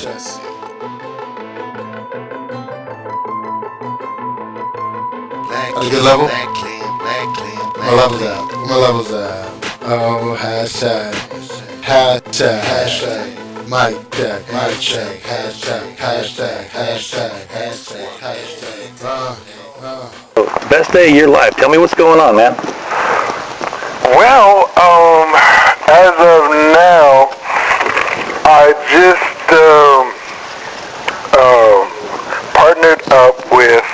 Just at a good level. My levels at. My levels at. Hashtag. Hashtag. Mic check. Mic check. Hashtag. Hashtag. Hashtag. Hashtag. Hashtag. Best day of your life. Tell me what's going on, man. Well, as of now, I just partnered up with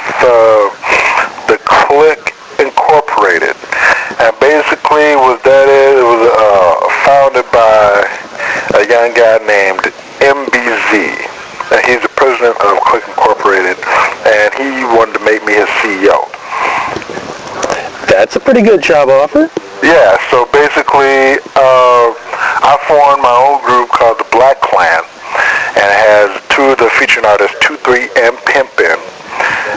the Click Incorporated, and basically what that is, it was founded by a young guy named MBZ. And he's the president of Click Incorporated, and he wanted to make me his CEO. That's a pretty good job offer. Yeah, so basically, I formed my own group called the Black Clan, and it has two of the featuring artists, 2-3 and Pimpin'.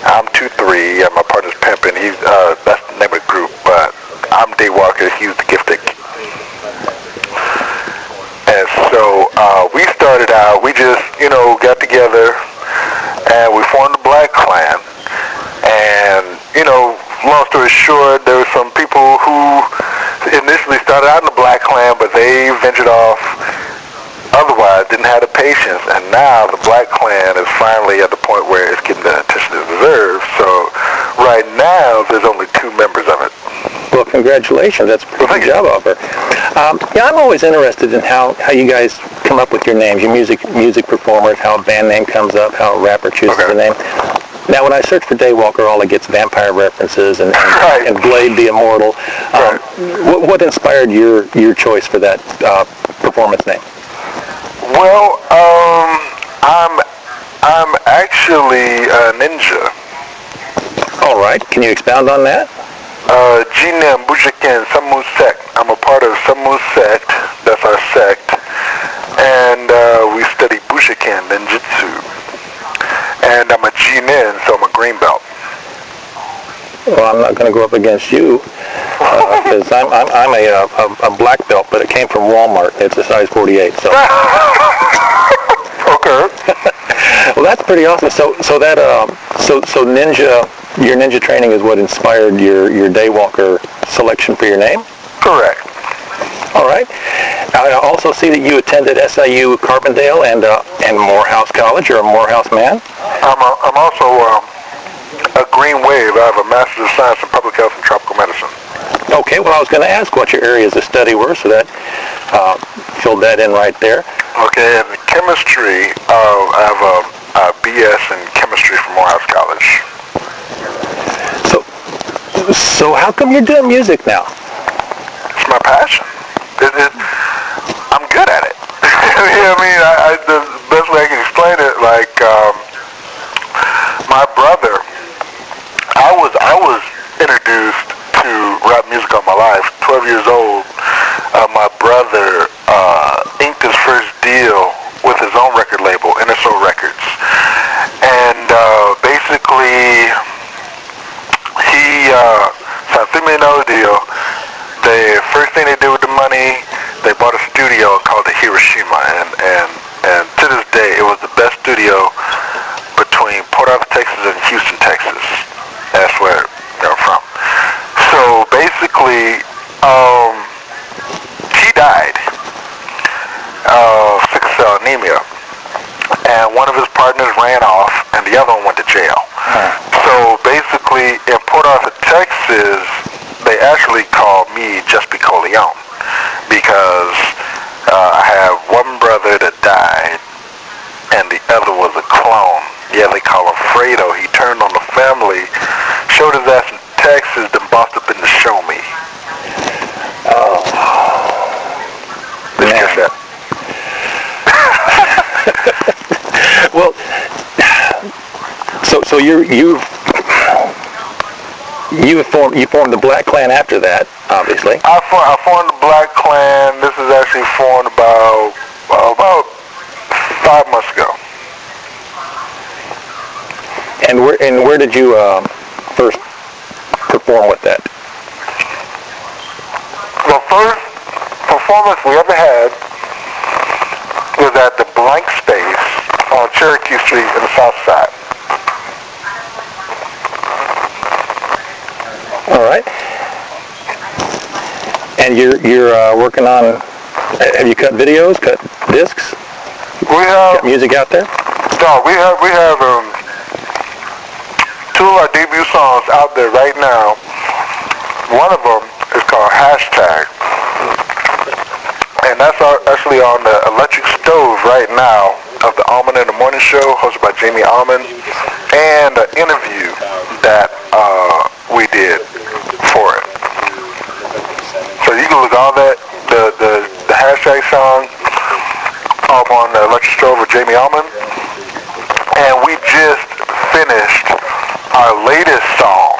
I'm 2-3, and my partner's Pimpin'. He's that's the name of the group, but I'm Daywalker. He's the Gifted. And so we started out. We just, got together, and we formed the Black Clan. And long story short, there were some people who initially started out in the Black Clan, but they ventured off otherwise, didn't have the patience, and now the Black Clan is finally at the point where it's getting the attention it deserves. So right now, there's only 2 members of it. Well, congratulations. That's a pretty good job offer. I'm always interested in how you guys come up with your names, your music performers, how a band name comes up, how a rapper chooses a name. Now, when I search for Daywalker, all it gets vampire references and Blade the Immortal. What inspired your choice for that performance name? Well, I'm actually a ninja. All right. Can you expound on that? Jinem Bushiken Samu Sect. I'm a part of Samu Sect. That's our sect. And we study Bushiken Ninjutsu. And I'm a Jinin, so I'm a green belt. Well, I'm not going to go up against you because I'm a black belt, but it came from Walmart. It's a size 48. So. Okay. Well, that's pretty awesome. So ninja, your ninja training is what inspired your Daywalker selection for your name? Correct. All right. I also see that you attended SIU Carbondale and Morehouse College. You're a Morehouse man. I'm also a Green Wave. I have a Master's of Science in Public Health and Tropical Medicine. Okay. Well, I was going to ask what your areas of study were, so that filled that in right there. Okay. In chemistry, I have a BS in chemistry from Morehouse College. So how come you're doing music now? It's my passion. I'm good at it. The best way I can explain it, like my brother, I was introduced to rap music all my life. 12 years old, my brother inked his first deal with his own record label, NSO Records, and basically he signed a $3 million deal. The first thing they did with the money, they bought a studio called the Hiroshima, and to this day, it was the best studio between Port Arthur, Texas, and Houston, Texas. That's where they're from. So basically, he died of sickle cell anemia, and one of his partners ran off, and the other one went to jail. So basically, in Port Arthur, Texas, they actually called me Just Be Corleone because I have one brother that died and the other was a clone. Yeah, they call him Fredo. He turned on the family, showed his ass in Texas, then bossed up in to show me. Oh. Did you catch that? Well, so you formed the Black Clan after that, obviously. I formed the Black Clan. This is actually formed about 5 months ago. And where did you first perform with that? The first performance we ever had was at the Blank Space Street in the South Side. All right. And you're working on, have you cut videos, cut discs? We have Got music out there? no, we have two of our debut songs out there right now. One of them is called Hashtag, and that's actually on the Electric Stove right now of the Almond in the Morning Show, hosted by Jamie Almond, and an interview that we did for it. So you can look all that, the Hashtag song up on the Electric Stove with Jamie Almond. And we just finished our latest song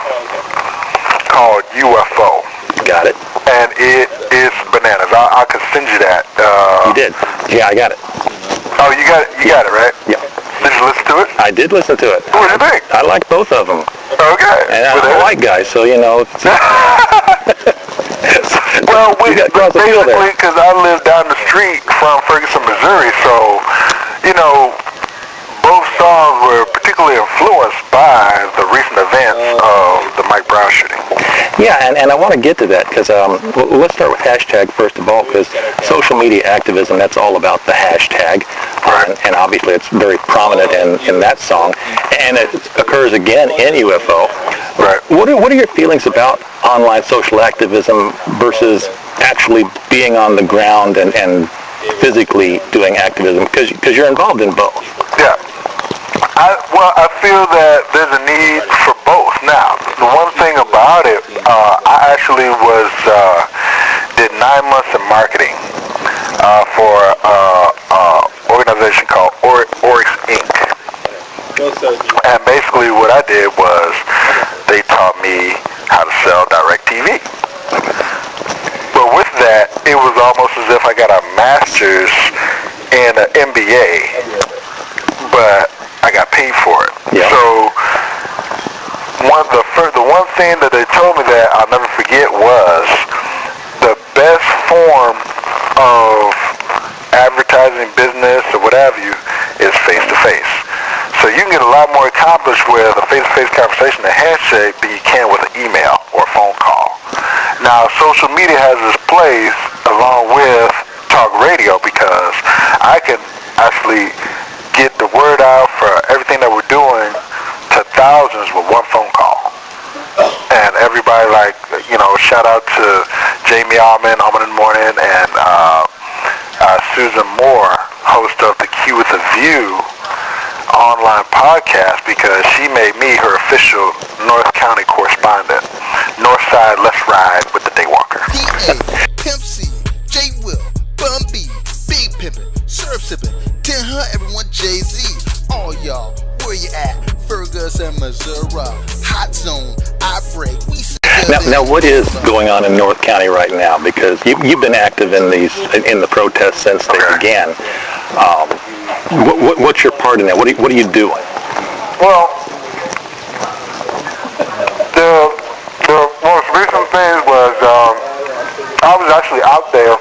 called UFO. Got it. And it is bananas. I could send you that. You did? Yeah, I got it. Oh, you got it? You got it, right? Yeah. Did you listen to it? I did listen to it. What did you think? I like both of them. Okay. And I'm a white guy, so, you know. Well, basically, because I live down the street from Ferguson, Missouri, so, you know, both songs were particularly influenced by the recent events of the Mike Brown shooting. Yeah, and I want to get to that because let's start with Hashtag first of all, because social media activism, that's all about the hashtag. Right. And obviously it's very prominent in that song. And it occurs again in UFO. Right. What are your feelings about online social activism versus actually being on the ground and physically doing activism? Because you're involved in both. Yeah. I feel that there's a need for both. Now, the one thing about it, I actually did 9 months in marketing for an organization called Oryx Inc. And basically what I did was they taught me how to sell direct TV. But with that, it was almost as if I got a master's in an MBA, but I got paid for it. Yeah. So the one thing that they told me that I'll never forget was the best form of advertising, business, or what have you, is face-to-face. So you can get a lot more accomplished with a face-to-face conversation, a handshake, than you can with an email or a phone call. Now, social media has its place along with talk radio because I can actually get the word out for everything that we're doing to thousands with one phone call. And everybody, like, you know, shout out to Jamie Almond in the Morning, and Susan Moore, host of the Q with a View online podcast, because she made me her official North County correspondent. North Side, let's ride with the Daywalker. PA, Pimp C, J Will, Bun B, Big Pimpin', Syrup Sippin', Tell her everyone Jay-Z, all y'all, where you at? Ferguson, Missouri, Hot Zone, I break, we Now, what is going on in North County right now? Because you've been active in the protests since they began. What's your part in that? What are you doing? Well, the most recent thing was I was actually out there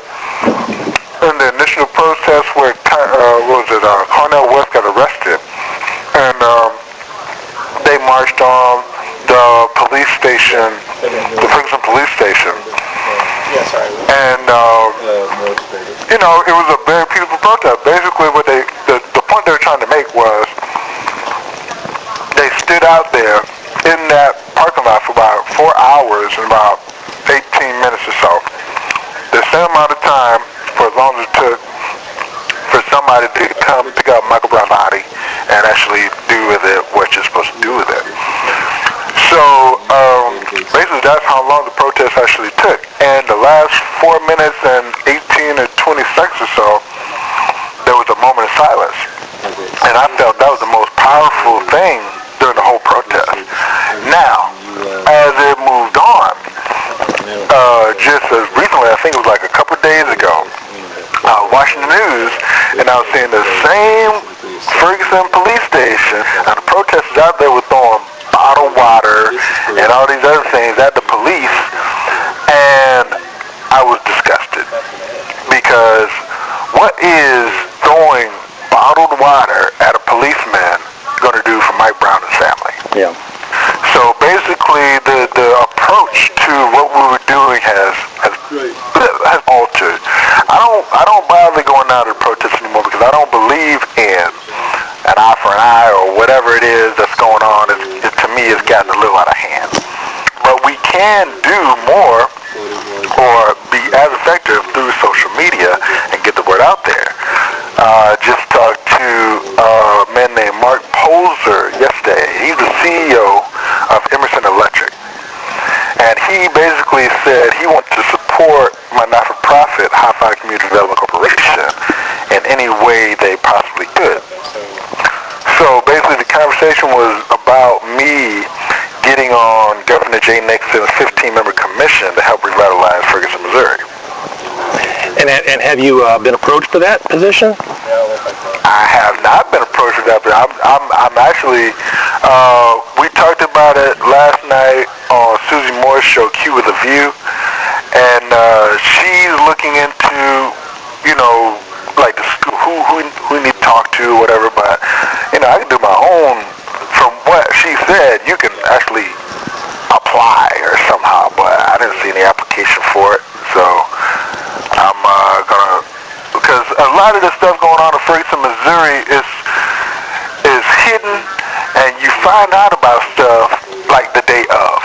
in the initial protest where Cornell West got arrested, and they marched on the police station, the Ferguson police station. And you know, it was a very peaceful protest. Basically, what the point they were trying to make was they stood out there in that parking lot for about 4 hours and about 18 minutes or so. The same amount of time for as long as it took for somebody to come pick up Michael Brown's body and actually do with it what you're supposed to do with it. So basically that's how long the protest actually took. And the last 4 minutes and 18 or 20 seconds or so, there was a moment of silence. And I felt that was the most powerful thing during the whole protest. Now, as it moved on, just as recently, I think it was like a couple of days ago, I was watching the news and I was seeing the same Ferguson police station, and the protesters out there were throwing bottled water and all these other things at the police, and I was disgusted, because what is throwing bottled water at a policeman Ferguson, Missouri. And have you been approached for that position? I have not been approached for that, but I'm actually, we talked about it last night on Susie Moore's show, Q with a View, and she's looking into, you know, like the school, who we need to talk to, whatever, but, you know, I can do my own. From what she said, you can actually apply or somehow, but I didn't see any application for it, so I'm gonna, because a lot of the stuff going on in Ferguson, Missouri is hidden, and you find out about stuff like the day of,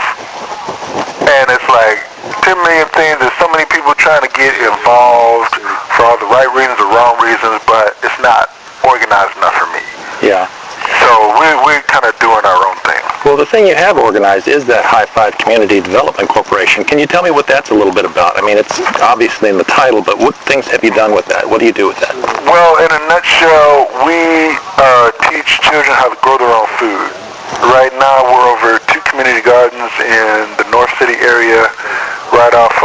and it's like 10 million things. There's so many people trying to get involved for all the right reasons or wrong reasons, but it's not organized enough for me. Yeah. So we're kind of doing our own thing. Well, the thing you have organized is that High Five Community Development Corporation. Can you tell me what that's a little bit about? I mean, it's obviously in the title, but what things have you done with that? What do you do with that? Well, in a nutshell, we teach children how to grow their own food. Right now, we're over 2 community gardens in the North City area, right around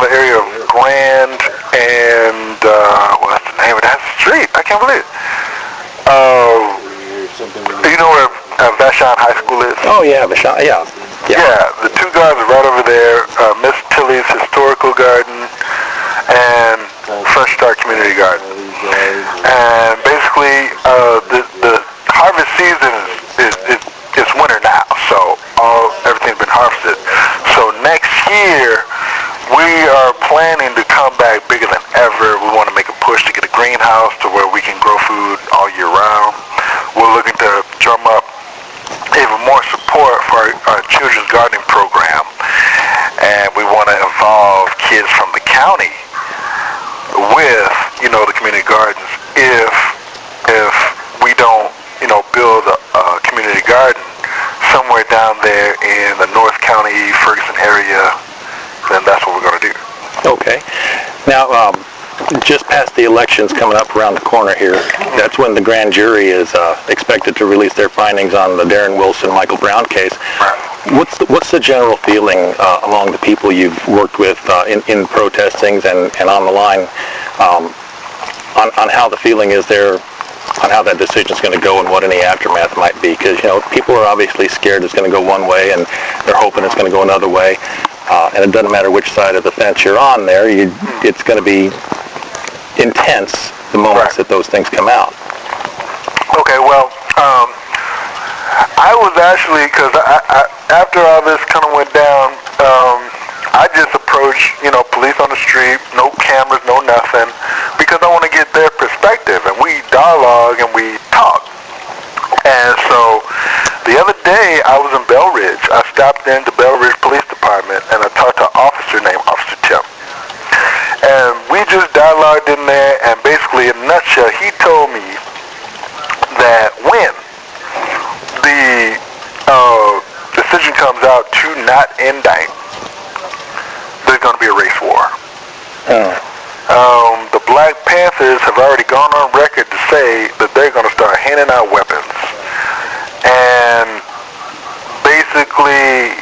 the area of Grand and, what's the name of that street? I can't believe it. You know where Vashon High School is? Oh, yeah, Vashon, yeah. Yeah, the 2 gardens are right over there, Miss Tilly's Historical Garden and Fresh Start Community Garden. And basically, the harvest season is winter now, so everything's been harvested. So next year, we are planning to come back bigger than ever. We want to make a push to get a greenhouse to where we can grow food all year round. We're looking to drum up even more support for our children's gardening program, and we want to involve kids from the county with, you know, the community gardens. If we don't, you know, build a community garden somewhere down there in the North County, Ferguson area, then that's what we're going to do. Okay. Now, just past the elections coming up around the corner here, that's when the grand jury is expected to release their findings on the Darren Wilson, Michael Brown case. What's the general feeling among the people you've worked with in protestings and on the line on how the feeling is there, on how that decision is going to go and what any aftermath might be? Because, you know, people are obviously scared it's going to go one way and they're hoping it's going to go another way. And it doesn't matter which side of the fence you're on there, it's going to be intense the moments that those things come out. Okay, well, I was actually, because after all this kind of went down, I just approached, you know, police on the street, no cameras, no nothing, because I want to get their perspective, and we dialogue and we talk. And so the other day, I was in Bell Ridge. I stopped into Bell Ridge Police Department, and I talked to an officer named Officer Tim. And we just dialogued in there, and basically, in a nutshell, he told me that when the decision comes out to not indict, there's going to be a race war. The Black Panthers have already gone on record to say that they're going to start handing out weapons. And basically,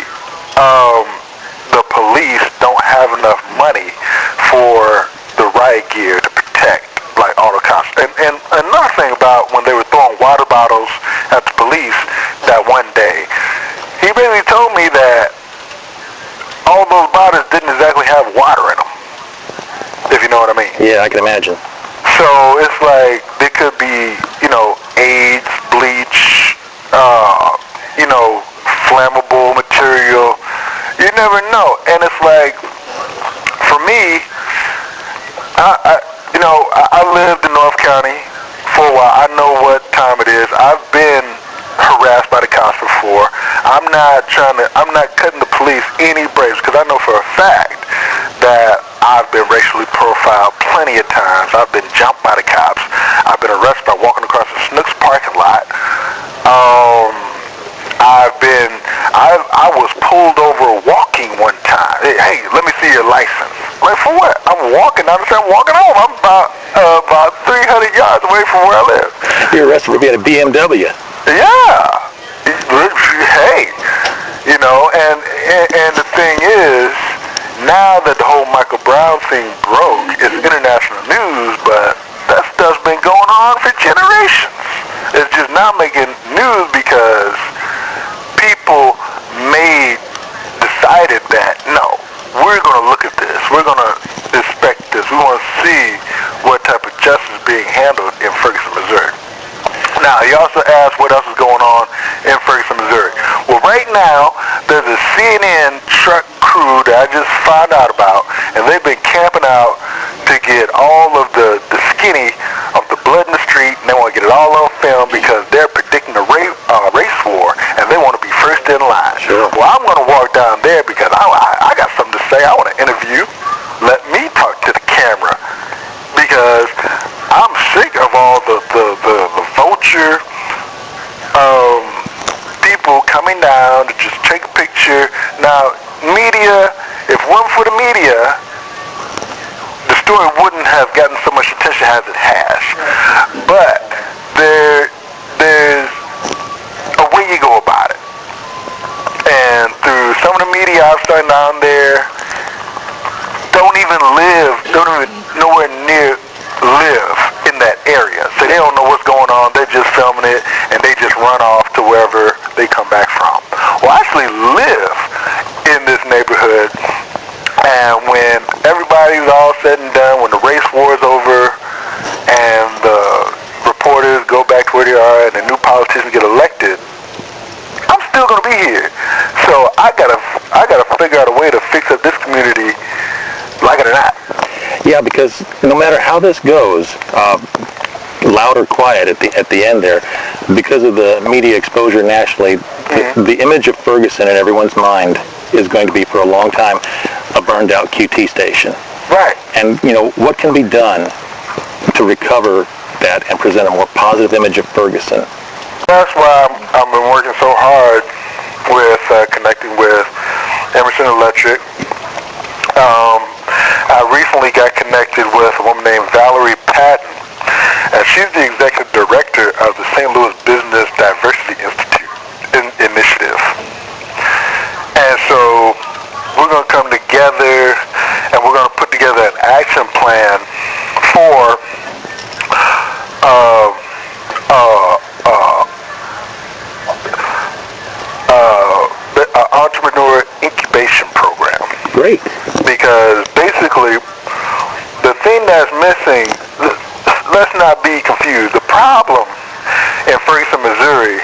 the police don't have enough money for the riot gear to protect, like, all the cops. And another thing about when they were throwing water bottles at the police that one day, he basically told me that all those bottles didn't exactly have water in them, if you know what I mean. Yeah, I can imagine. So it's like there could be, you know, AIDS, bleach, you know, flammable material. You never know. And it's like, for me, I lived in North County for a while. I know what time it is. I've been harassed by the cops before. I'm not cutting the police any breaks, because I know for a fact that I've been racially profiled plenty of times. I've been jumped by the cops. I've been arrested by walking across the Snooks parking lot. I was pulled over walking one time. Hey, let me see your license. Like, for what? I'm walking. I'm walking home. I'm about 300 yards away from where I live. You're arrested for being a BMW. Yeah. Hey, You know, and the thing is, now that the whole Michael Brown thing broke, it's international news, but that stuff's been going on for generations. It's just not making news because people decided that, no, we're going to look at this. We're going to inspect this. We want to see what type of justice is being handled in Ferguson, Missouri. Now, he also asked what else is going on in Ferguson, Missouri. Well, right now, there's a CNN truck crew that I just found out about, and they've been camping out to get all of the skinny of the blood in the street, and they want to get it all on film because they're predicting a race war, and they want to be first in line. Sure. Well, I'm going to walk down there because I got something to say. I want to interview. Let me talk to the camera because I'm sick of all the vulture people coming down to just take a picture. Now, media, if it wasn't for the media, the story wouldn't have gotten so much attention as it has. But there's a way you go about it. And through some of the media I've seen down there, don't even nowhere near live in that area. So they don't know what's going on. They're just filming it, and they just run off to wherever they come back from. Well, I actually live in this neighborhood, and when everybody's all said and done, when the race war is over, and the reporters go back to where they are, and the new politicians get elected, I'm still going to be here. So I gotta figure out a way to fix up this community, like it or not. Yeah, because no matter how this goes, loud or quiet at the end there, because of the media exposure nationally, the image of Ferguson in everyone's mind is going to be for a long time a burned out QT station. Right. And what can be done to recover that and present a more positive image of Ferguson? That's why I've been working so hard with connecting with Emerson Electric. I recently got connected with a woman named Valerie Patton, and she's the executive director of the St. Louis Business Diversity Institute initiative. And so we're going to come together, and we're going to put together an action plan for the entrepreneur incubation program. Great. Because basically, the thing that's missing, let's not be confused. The problem in Ferguson, Missouri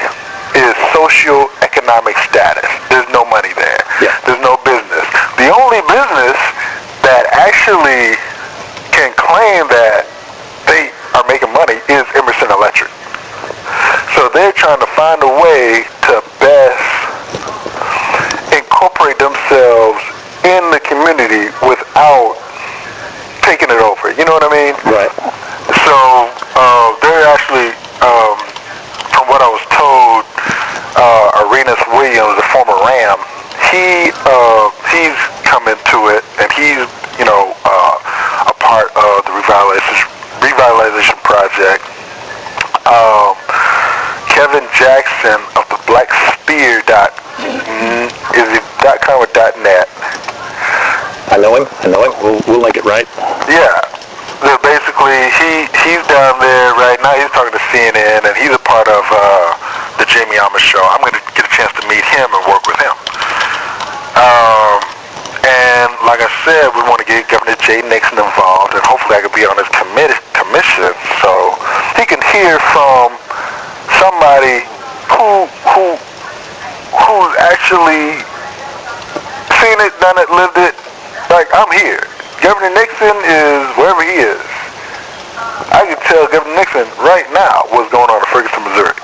is socio-economic status. There's no money there. Yeah. There's no business. The only business that actually can claim that they are making money is Emerson Electric. So they're trying to find a way to best incorporate themselves in the community without taking it over. You know what I mean? Right. So they're actually, from what I was told, Arenas Williams, the former Ram, he's come into it, and he's a part of the revitalization project. Kevin Jackson of the Black Spear .com or .net. I know him. We'll link it right. Yeah. So basically, he's down there right now. He's talking to CNN, and he's a part of the Jamie Amos show. I'm going to get a chance to meet him and work with him. And like I said, we want to get Governor Jay Nixon involved, and hopefully I can be on his commission so he can hear from somebody who's actually seen it, done it, lived it. Like, I'm here. Governor Nixon is wherever he is. I can tell Governor Nixon right now what's going on in Ferguson, Missouri.